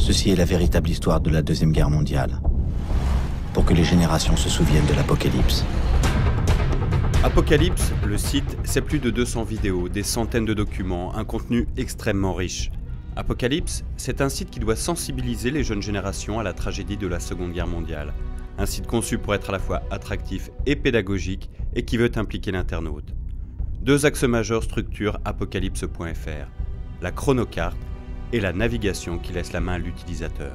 Ceci est la véritable histoire de la Deuxième Guerre mondiale. Pour que les générations se souviennent de l'Apocalypse. Apocalypse, le site, c'est plus de 200 vidéos, des centaines de documents, un contenu extrêmement riche. Apocalypse, c'est un site qui doit sensibiliser les jeunes générations à la tragédie de la Seconde Guerre mondiale. Un site conçu pour être à la fois attractif et pédagogique et qui veut impliquer l'internaute. Deux axes majeurs structurent apocalypse.fr, la chronocarte et la navigation qui laisse la main à l'utilisateur.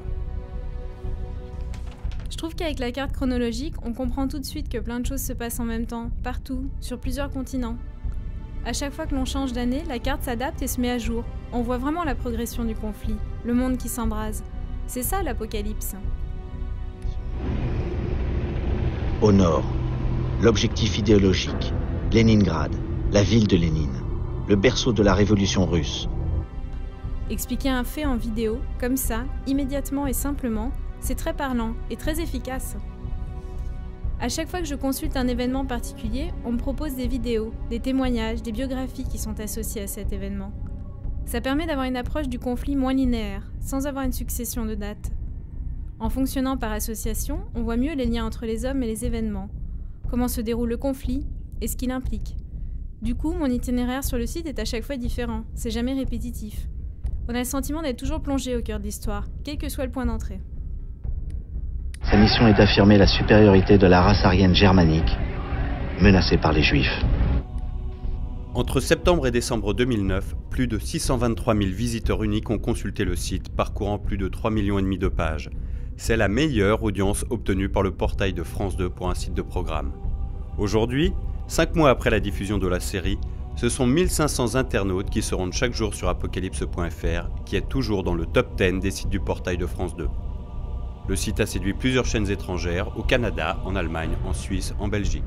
Je trouve qu'avec la carte chronologique, on comprend tout de suite que plein de choses se passent en même temps, partout, sur plusieurs continents. À chaque fois que l'on change d'année, la carte s'adapte et se met à jour. On voit vraiment la progression du conflit, le monde qui s'embrase. C'est ça l'apocalypse. Au nord, l'objectif idéologique, Leningrad, la ville de Lénine, le berceau de la révolution russe. Expliquer un fait en vidéo, comme ça, immédiatement et simplement, c'est très parlant et très efficace. À chaque fois que je consulte un événement particulier, on me propose des vidéos, des témoignages, des biographies qui sont associées à cet événement. Ça permet d'avoir une approche du conflit moins linéaire, sans avoir une succession de dates. En fonctionnant par association, on voit mieux les liens entre les hommes et les événements, comment se déroule le conflit et ce qu'il implique. Du coup, mon itinéraire sur le site est à chaque fois différent, c'est jamais répétitif. On a le sentiment d'être toujours plongé au cœur de l'histoire, quel que soit le point d'entrée. Sa mission est d'affirmer la supériorité de la race aryenne germanique, menacée par les Juifs. Entre septembre et décembre 2009, plus de 623 000 visiteurs uniques ont consulté le site, parcourant plus de 3,5 millions de pages. C'est la meilleure audience obtenue par le portail de France 2 pour un site de programme. Aujourd'hui, 5 mois après la diffusion de la série, ce sont 1500 internautes qui se rendent chaque jour sur apocalypse.fr, qui est toujours dans le top 10 des sites du portail de France 2. Le site a séduit plusieurs chaînes étrangères au Canada, en Allemagne, en Suisse, en Belgique.